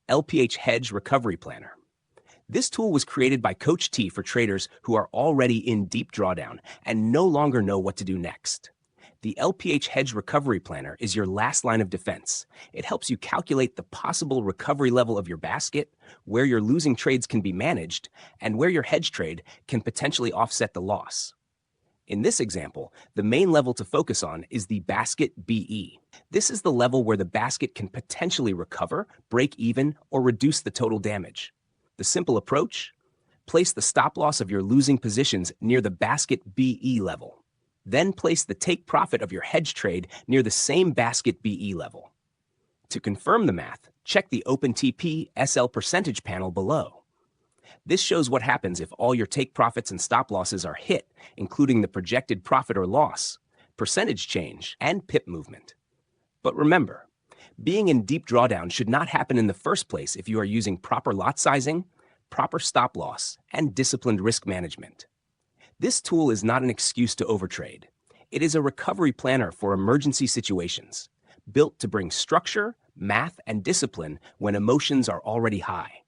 LPH Hedge Recovery Planner. This tool was created by Coach T for traders who are already in deep drawdown and no longer know what to do next. The LPH Hedge Recovery Planner is your last line of defense. It helps you calculate the possible recovery level of your basket, where your losing trades can be managed, and where your hedge trade can potentially offset the loss. In this example, the main level to focus on is the basket BE. This is the level where the basket can potentially recover, break even, or reduce the total damage. The simple approach? Place the stop loss of your losing positions near the basket BE level. Then place the take profit of your hedge trade near the same basket BE level. To confirm the math, check the OpenTP SL percentage panel below. This shows what happens if all your take profits and stop losses are hit, including the projected profit or loss, percentage change, and pip movement. But remember, being in deep drawdown should not happen in the first place if you are using proper lot sizing, proper stop loss, and disciplined risk management. This tool is not an excuse to overtrade. It is a recovery planner for emergency situations, built to bring structure, math, and discipline when emotions are already high.